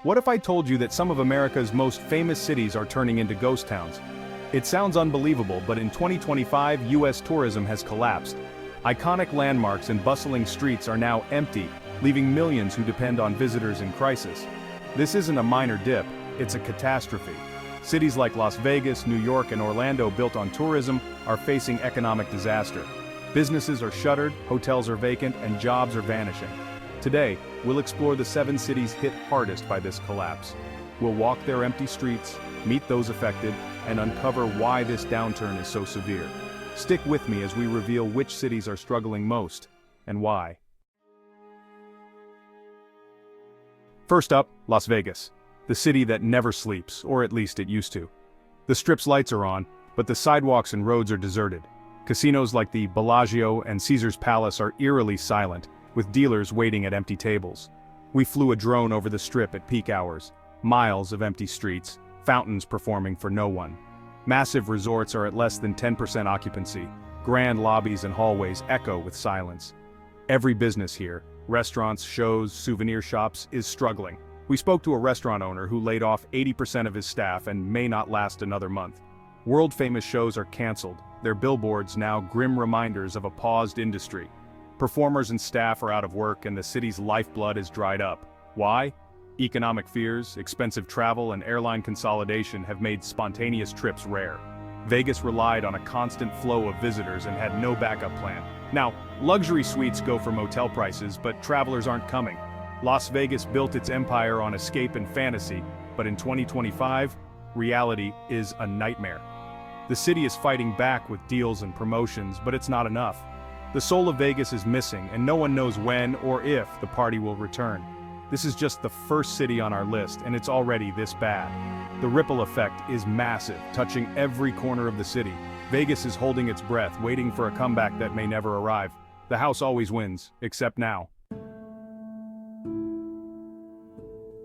What if I told you that some of America's most famous cities are turning into ghost towns? It sounds unbelievable, but in 2025, US tourism has collapsed. Iconic landmarks and bustling streets are now empty, leaving millions who depend on visitors in crisis. This isn't a minor dip, it's a catastrophe. Cities like Las Vegas, New York, and Orlando, built on tourism, are facing economic disaster. Businesses are shuttered, hotels are vacant, and jobs are vanishing. Today, we'll explore the 7 cities hit hardest by this collapse. We'll walk their empty streets, meet those affected, and uncover why this downturn is so severe. Stick with me as we reveal which cities are struggling most, and why. First up, Las Vegas. The city that never sleeps, or at least it used to. The Strip's lights are on, but the sidewalks and roads are deserted. Casinos like the Bellagio and Caesar's Palace are eerily silent, with dealers waiting at empty tables. We flew a drone over the Strip at peak hours. Miles of empty streets, fountains performing for no one. Massive resorts are at less than 10% occupancy. Grand lobbies and hallways echo with silence. Every business here, restaurants, shows, souvenir shops, is struggling. We spoke to a restaurant owner who laid off 80% of his staff and may not last another month. World-famous shows are canceled, their billboards now grim reminders of a paused industry. Performers and staff are out of work, and the city's lifeblood is dried up. Why? Economic fears, expensive travel, and airline consolidation have made spontaneous trips rare. Vegas relied on a constant flow of visitors and had no backup plan. Now, luxury suites go for motel prices, but travelers aren't coming. Las Vegas built its empire on escape and fantasy, but in 2025, reality is a nightmare. The city is fighting back with deals and promotions, but it's not enough. The soul of Vegas is missing, and no one knows when or if the party will return. This is just the first city on our list, and it's already this bad. The ripple effect is massive, touching every corner of the city. Vegas is holding its breath, waiting for a comeback that may never arrive. The house always wins, except now.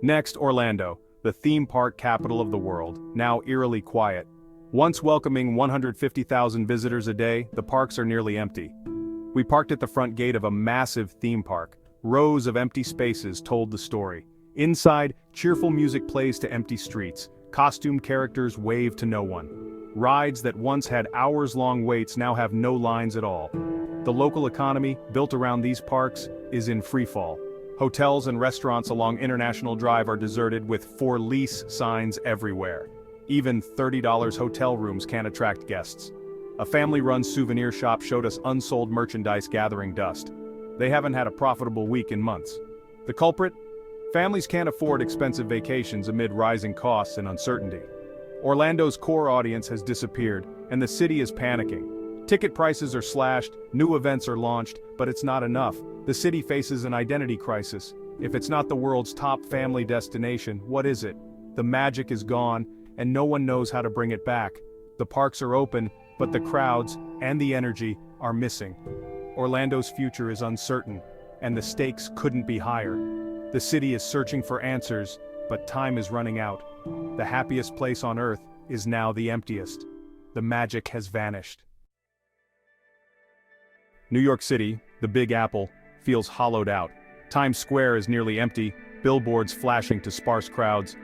Next, Orlando, the theme park capital of the world, now eerily quiet. Once welcoming 150,000 visitors a day, the parks are nearly empty. We parked at the front gate of a massive theme park. Rows of empty spaces told the story. Inside, cheerful music plays to empty streets. Costumed characters wave to no one. Rides that once had hours-long waits now have no lines at all. The local economy, built around these parks, is in freefall. Hotels and restaurants along International Drive are deserted with "for lease" signs everywhere. Even $30 hotel rooms can't attract guests. A family-run souvenir shop showed us unsold merchandise gathering dust. They haven't had a profitable week in months. The culprit? Families can't afford expensive vacations amid rising costs and uncertainty. Orlando's core audience has disappeared, and the city is panicking. Ticket prices are slashed, new events are launched, but it's not enough. The city faces an identity crisis. If it's not the world's top family destination, what is it? The magic is gone, and no one knows how to bring it back. The parks are open, but the crowds and the energy are missing. Orlando's future is uncertain, and the stakes couldn't be higher. The city is searching for answers, but time is running out. The happiest place on earth is now the emptiest. The magic has vanished. New York City, the Big Apple, feels hollowed out. Times Square is nearly empty, billboards flashing to sparse crowds.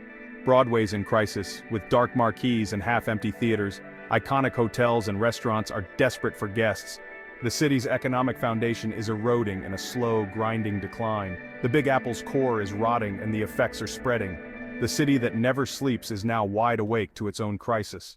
Broadway's in crisis, with dark marquees and half-empty theaters. Iconic hotels and restaurants are desperate for guests. The city's economic foundation is eroding in a slow, grinding decline. The Big Apple's core is rotting, and the effects are spreading. The city that never sleeps is now wide awake to its own crisis.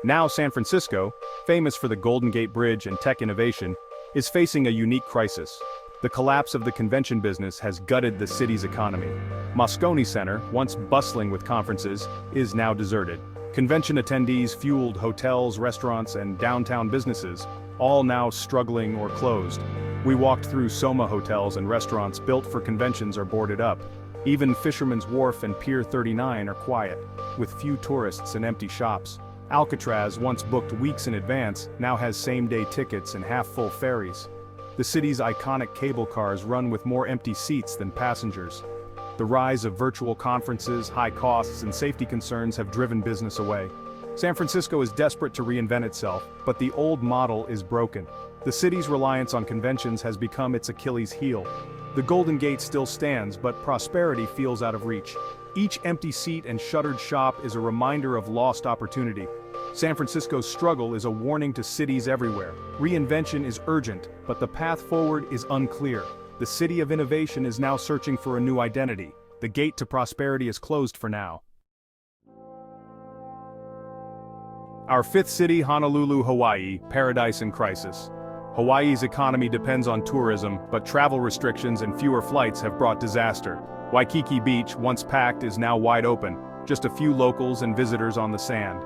Now San Francisco, famous for the Golden Gate Bridge and tech innovation, is facing a unique crisis. The collapse of the convention business has gutted the city's economy. Moscone Center, once bustling with conferences, is now deserted. Convention attendees fueled hotels, restaurants, and downtown businesses, all now struggling or closed. We walked through Soma hotels, and restaurants built for conventions are boarded up. Even Fisherman's Wharf and Pier 39 are quiet, with few tourists and empty shops. Alcatraz, once booked weeks in advance, now has same-day tickets and half-full ferries. The city's iconic cable cars run with more empty seats than passengers. The rise of virtual conferences, high costs, and safety concerns have driven business away. San Francisco is desperate to reinvent itself, but the old model is broken. The city's reliance on conventions has become its Achilles heel. The Golden Gate still stands, but prosperity feels out of reach. Each empty seat and shuttered shop is a reminder of lost opportunity. San Francisco's struggle is a warning to cities everywhere. Reinvention is urgent, but the path forward is unclear. The city of innovation is now searching for a new identity. The gate to prosperity is closed for now. Our fifth city, Honolulu, Hawaii, paradise in crisis. Hawaii's economy depends on tourism, but travel restrictions and fewer flights have brought disaster. Waikiki Beach, once packed, is now wide open, just a few locals and visitors on the sand.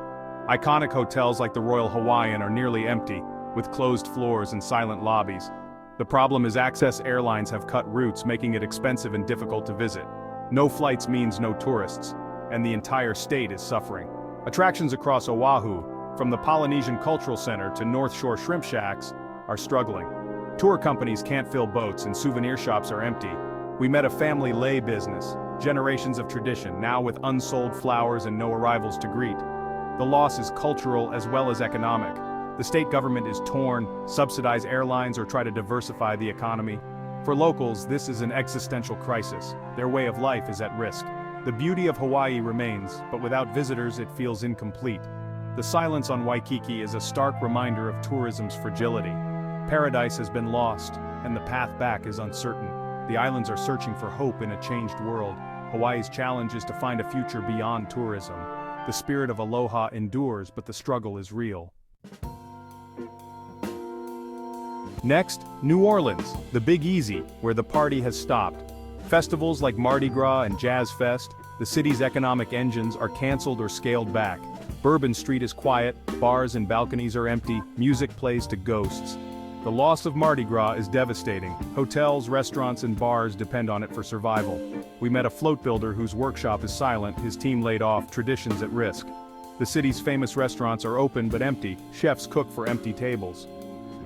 Iconic hotels like the Royal Hawaiian are nearly empty, with closed floors and silent lobbies. The problem is Access Airlines have cut routes, making it expensive and difficult to visit. No flights means no tourists, and the entire state is suffering. Attractions across Oahu, from the Polynesian Cultural Center to North Shore Shrimp Shacks, are struggling. Tour companies can't fill boats and souvenir shops are empty. We met a family lei business, generations of tradition, now with unsold flowers and no arrivals to greet. The loss is cultural as well as economic. The state government is torn, subsidize airlines or try to diversify the economy. For locals, this is an existential crisis. Their way of life is at risk. The beauty of Hawaii remains, but without visitors it feels incomplete. The silence on Waikiki is a stark reminder of tourism's fragility. Paradise has been lost, and the path back is uncertain. The islands are searching for hope in a changed world. Hawaii's challenge is to find a future beyond tourism. The spirit of aloha endures, but the struggle is real. Next, New Orleans, the Big Easy, where the party has stopped. Festivals like Mardi Gras and Jazz Fest, the city's economic engines, are canceled or scaled back. Bourbon Street is quiet, bars and balconies are empty, music plays to ghosts. The loss of Mardi Gras is devastating. Hotels, restaurants, and bars depend on it for survival. We met a float builder whose workshop is silent, his team laid off, traditions at risk. The city's famous restaurants are open but empty, chefs cook for empty tables.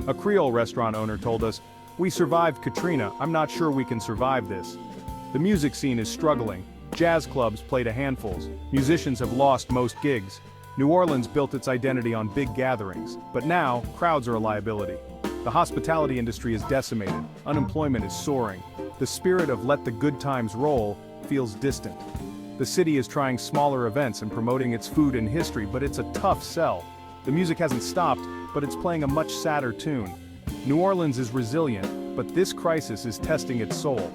A Creole restaurant owner told us, "We survived Katrina, I'm not sure we can survive this." The music scene is struggling. Jazz clubs play to handfuls. Musicians have lost most gigs. New Orleans built its identity on big gatherings, but now, crowds are a liability. The hospitality industry is decimated, unemployment is soaring. The spirit of let the good times roll feels distant. The city is trying smaller events and promoting its food and history, but it's a tough sell. The music hasn't stopped, but it's playing a much sadder tune. New Orleans is resilient, but this crisis is testing its soul.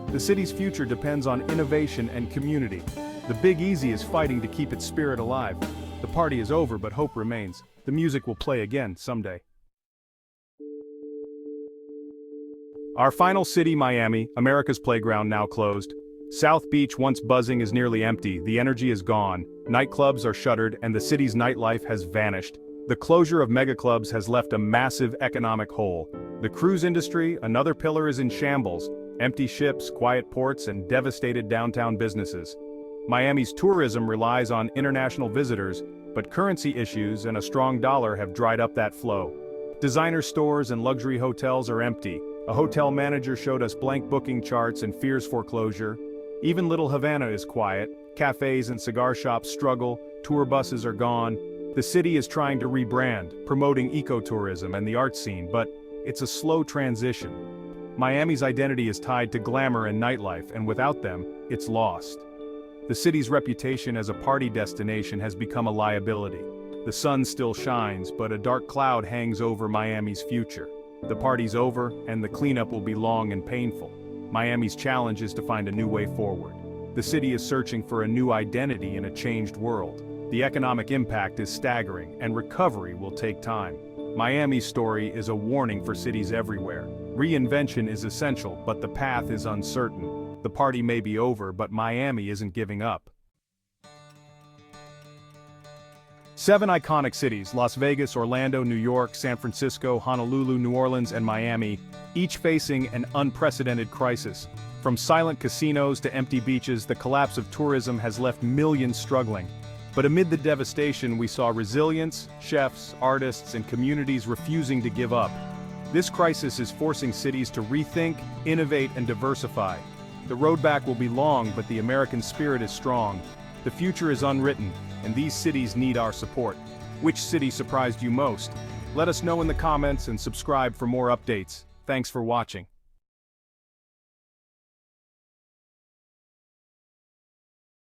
The city's future depends on innovation and community. The Big Easy is fighting to keep its spirit alive. The party is over, but hope remains. The music will play again someday. Our final city, Miami, America's playground, now closed. South Beach, once buzzing, is nearly empty, the energy is gone, nightclubs are shuttered, and the city's nightlife has vanished. The closure of megaclubs has left a massive economic hole. The cruise industry, another pillar, is in shambles. Empty ships, quiet ports, and devastated downtown businesses. Miami's tourism relies on international visitors, but currency issues and a strong dollar have dried up that flow. Designer stores and luxury hotels are empty. A hotel manager showed us blank booking charts and fears foreclosure. Even Little Havana is quiet. Cafes and cigar shops struggle. Tour buses are gone. The city is trying to rebrand, promoting ecotourism and the art scene, but it's a slow transition. Miami's identity is tied to glamour and nightlife, and without them, it's lost. The city's reputation as a party destination has become a liability. The sun still shines, but a dark cloud hangs over Miami's future. The party's over, and the cleanup will be long and painful. Miami's challenge is to find a new way forward. The city is searching for a new identity in a changed world. The economic impact is staggering, and recovery will take time. Miami's story is a warning for cities everywhere. Reinvention is essential, but the path is uncertain. The party may be over, but Miami isn't giving up. 7 iconic cities, Las Vegas, Orlando, New York, San Francisco, Honolulu, New Orleans, and Miami, each facing an unprecedented crisis. From silent casinos to empty beaches, the collapse of tourism has left millions struggling. But amid the devastation, we saw resilience, chefs, artists, and communities refusing to give up. This crisis is forcing cities to rethink, innovate, and diversify. The road back will be long, but the American spirit is strong. The future is unwritten, and these cities need our support. Which city surprised you most? Let us know in the comments and subscribe for more updates. Thanks for watching.